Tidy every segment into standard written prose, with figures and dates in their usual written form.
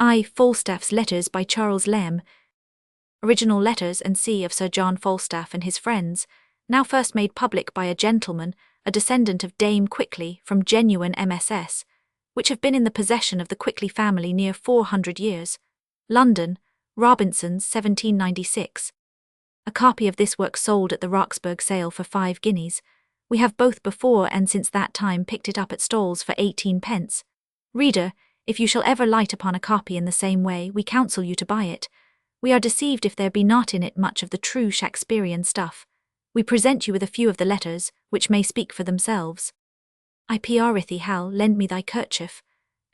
I. Falstaff's Letters by Charles Lamb. Original Letters and C. of Sir John Falstaff and his friends, now first made public by a gentleman, a descendant of Dame Quickly from genuine MSS, which have been in the possession of the Quickly family near 400 years. London, Robinson's, 1796. A copy of this work sold at the Roxburgh sale for 5 guineas. We have both before and since that time picked it up at stalls for 18 pence. Reader, if you shall ever light upon a copy in the same way, we counsel you to buy it. We are deceived if there be not in it much of the true Shakespearean stuff. We present you with a few of the letters, which may speak for themselves. I prithee, Hal, lend me thy kerchief,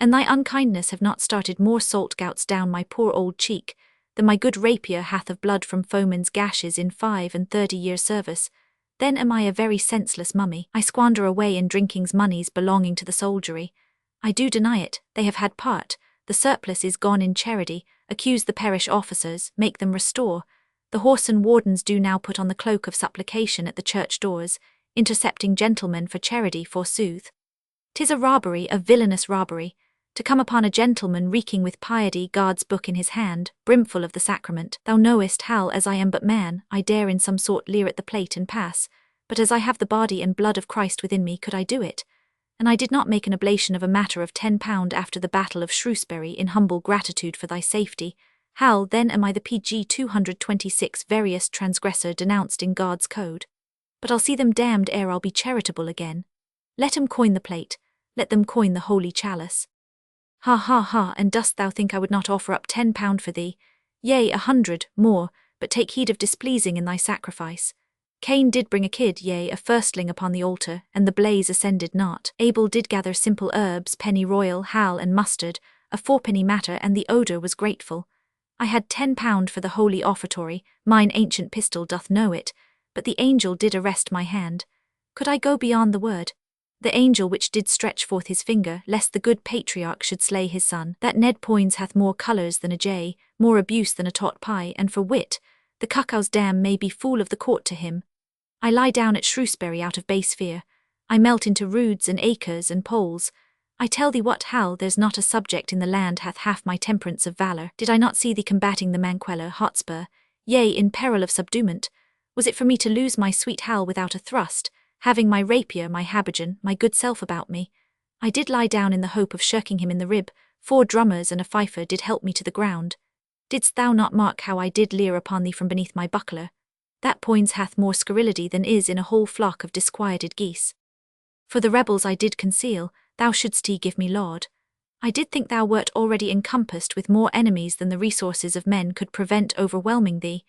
and thy unkindness have not started more salt gouts down my poor old cheek than my good rapier hath of blood from foemen's gashes in 35 years' service. Then am I a very senseless mummy. I squander away in drinking's moneys belonging to the soldiery. I do deny it, they have had part, the surplus is gone in charity, accuse the parish officers, make them restore. The horse and wardens do now put on the cloak of supplication at the church doors, intercepting gentlemen for charity forsooth. 'Tis a robbery, a villainous robbery, to come upon a gentleman reeking with piety, God's book in his hand, brimful of the sacrament. Thou knowest, Hal, as I am but man, I dare in some sort leer at the plate and pass, but as I have the body and blood of Christ within me, could I do it? And I did not make an oblation of a matter of £10 after the battle of Shrewsbury in humble gratitude for thy safety. Hal, then am I the PG 226 veriest transgressor denounced in God's code. But I'll see them damned ere I'll be charitable again. Let 'em coin the plate, let them coin the holy chalice. Ha ha ha, and dost thou think I would not offer up £10 for thee? Yea, 100, more, but take heed of displeasing in thy sacrifice. Cain did bring a kid, yea, a firstling upon the altar, and the blaze ascended not. Abel did gather simple herbs, pennyroyal, hal, and mustard, a 4-penny matter, and the odour was grateful. I had £10 for the holy offertory, mine ancient pistol doth know it, but the angel did arrest my hand. Could I go beyond the word? The angel which did stretch forth his finger, lest the good patriarch should slay his son, that Ned Poins hath more colours than a jay, more abuse than a tot pie, and for wit, the cuckoo's dam may be fool of the court to him. I lie down at Shrewsbury out of base fear. I melt into roods and acres and poles. I tell thee what, Hal, there's not a subject in the land hath half my temperance of valour. Did I not see thee combating the Manquella Hotspur, yea, in peril of subduement? Was it for me to lose my sweet Hal without a thrust, having my rapier, my habergeon, my good self about me? I did lie down in the hope of shirking him in the rib. 4 drummers and a fifer did help me to the ground. Didst thou not mark how I did leer upon thee from beneath my buckler? That Poins hath more scurrility than is in a whole flock of disquieted geese. For the rebels I did conceal, thou shouldst give me laud. I did think thou wert already encompassed with more enemies than the resources of men could prevent overwhelming thee.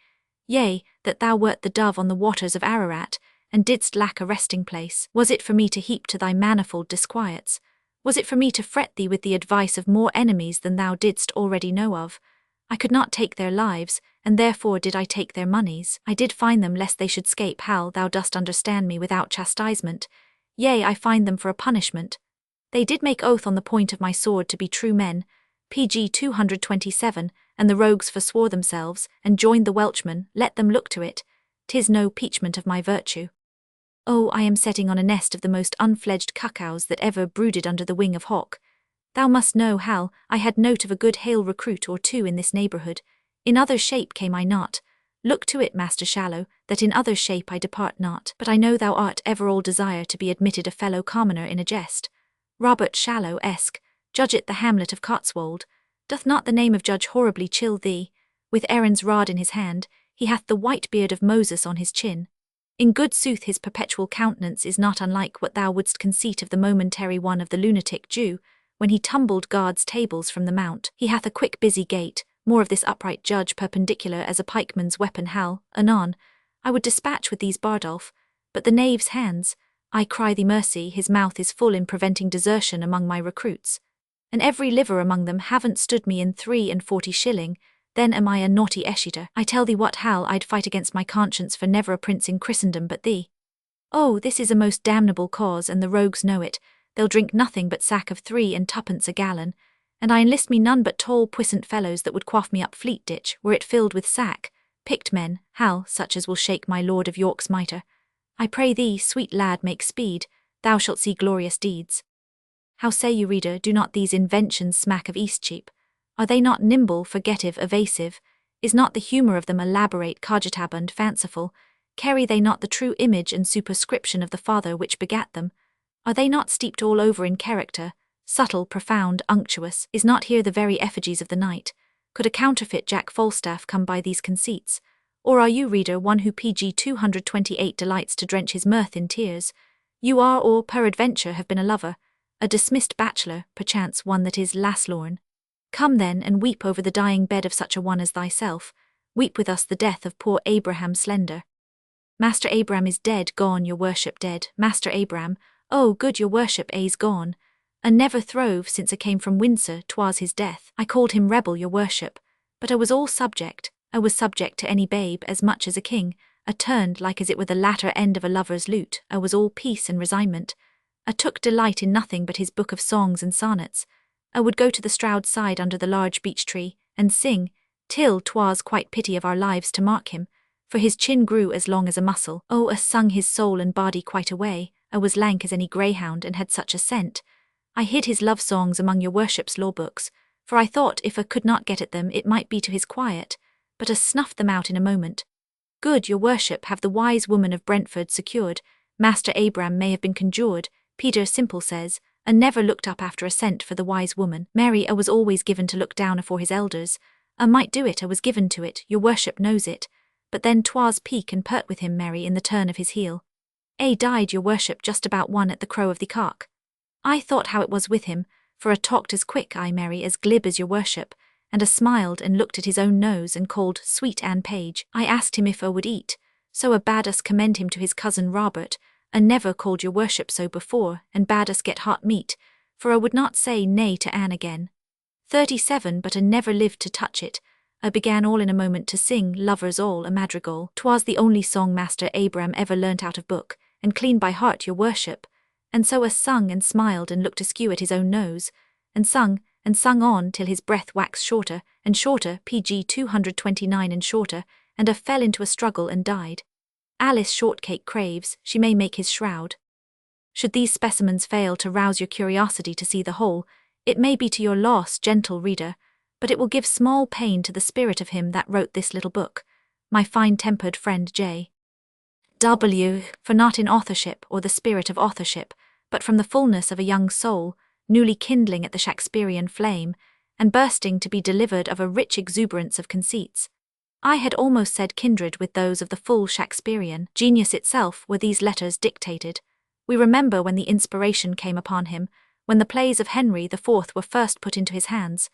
Yea, that thou wert the dove on the waters of Ararat, and didst lack a resting place. Was it for me to heap to thy manifold disquiets? Was it for me to fret thee with the advice of more enemies than thou didst already know of? I could not take their lives, and therefore did I take their moneys. I did find them lest they should scape. Hal, thou dost understand me without chastisement. Yea, I find them for a punishment. They did make oath on the point of my sword to be true men, PG 227, and the rogues forswore themselves, and joined the Welchmen, let them look to it. 'Tis no peachment of my virtue. Oh, I am setting on a nest of the most unfledged cuckoos that ever brooded under the wing of hawk. Thou must know, Hal, I had note of a good hale recruit or two in this neighbourhood. In other shape came I not. Look to it, Master Shallow, that in other shape I depart not. But I know thou art ever all desire to be admitted a fellow commoner in a jest. Robert Shallow-esque, judge it the hamlet of Cotswold. Doth not the name of Judge horribly chill thee? With Aaron's rod in his hand, he hath the white beard of Moses on his chin. In good sooth his perpetual countenance is not unlike what thou wouldst conceit of the momentary one of the lunatic Jew, when he tumbled God's tables from the mount. He hath a quick busy gait, more of this upright judge perpendicular as a pikeman's weapon. Hal, anon, I would dispatch with these Bardolph, but the knave's hands, I cry thee mercy, his mouth is full in preventing desertion among my recruits. And every liver among them haven't stood me in 43 shilling, then am I a naughty escheator. I tell thee what, Hal, I'd fight against my conscience for never a prince in Christendom but thee. Oh, this is a most damnable cause, and the rogues know it. They'll drink nothing but sack of 3 and 2pence a gallon, and I enlist me none but tall puissant fellows that would quaff me up Fleet ditch, were it filled with sack, picked men, Hal, such as will shake my Lord of York's mitre. I pray thee, sweet lad, make speed, thou shalt see glorious deeds. How say you, reader, do not these inventions smack of Eastcheap? Are they not nimble, forgetive, evasive? Is not the humour of them elaborate, cogitabund, fanciful? Carry they not the true image and superscription of the Father which begat them? Are they not steeped all over in character, subtle, profound, unctuous? Is not here the very effigies of the night? Could a counterfeit Jack Falstaff come by these conceits? Or are you, reader, one who pg 228 delights to drench his mirth in tears? You are, or peradventure have been a lover, a dismissed bachelor, perchance one that is lastlorn. Come then, and weep over the dying bed of such a one as thyself. Weep with us the death of poor Abraham Slender. Master Abram is dead, gone, your worship, dead. Master Abram, oh, good your worship, a's gone. And never throve since a came from Windsor, 'twas his death. I called him rebel, your worship, but I was all subject. I was subject to any babe as much as a king. I turned like as it were the latter end of a lover's lute. I was all peace and resignment. I took delight in nothing but his book of songs and sonnets. I would go to the Stroud side under the large beech tree, and sing, till 'twas quite pity of our lives to mark him, for his chin grew as long as a muscle. Oh, I sung his soul and body quite away. I was lank as any greyhound and had such a scent. I hid his love songs among your worship's law books, for I thought if I could not get at them it might be to his quiet, but I snuffed them out in a moment. Good your worship have the wise woman of Brentford secured. Master Abram may have been conjured, Peter Simple says, and never looked up after a cent for the wise woman. Mary, I was always given to look down afore his elders. I might do it, I was given to it, your worship knows it, but then 'twas peak and pert with him, Mary, in the turn of his heel. Died your worship just about one at the crow of the cock. I thought how it was with him, for I talked as quick, I, Mary, as glib as your worship, and I smiled and looked at his own nose and called sweet Anne Page. I asked him if I would eat, so I bade us commend him to his cousin Robert, and never called your worship so before, and bade us get hot meat, for I would not say nay to Anne again. 37, but I never lived to touch it. I began all in a moment to sing, lovers all, a madrigal. 'Twas the only song Master Abram ever learnt out of book, and clean by heart, your worship. And so I sung and smiled and looked askew at his own nose, and sung on till his breath waxed shorter, and shorter, pg 229 and shorter, and I fell into a struggle and died. Alice Shortcake craves, she may make his shroud. Should these specimens fail to rouse your curiosity to see the whole, it may be to your loss, gentle reader, but it will give small pain to the spirit of him that wrote this little book, my fine-tempered friend J. W., for not in authorship or the spirit of authorship, but from the fullness of a young soul, newly kindling at the Shakespearean flame, and bursting to be delivered of a rich exuberance of conceits. I had almost said kindred with those of the full Shakespearean genius itself were these letters dictated. We remember when the inspiration came upon him, when the plays of Henry IV were first put into his hands.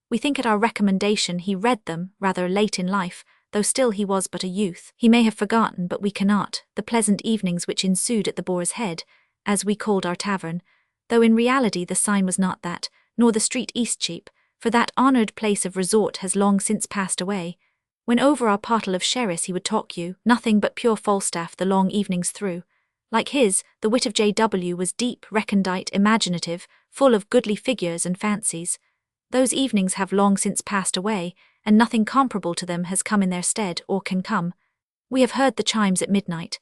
We think at our recommendation he read them, rather late in life, though still he was but a youth. He may have forgotten, but we cannot, the pleasant evenings which ensued at the Boar's Head, as we called our tavern, though in reality the sign was not that, nor the street Eastcheap, for that honoured place of resort has long since passed away, when over our pottle of sherris he would talk you, nothing but pure Falstaff the long evenings through. Like his, the wit of J.W. was deep, recondite, imaginative, full of goodly figures and fancies. Those evenings have long since passed away, and nothing comparable to them has come in their stead or can come. We have heard the chimes at midnight.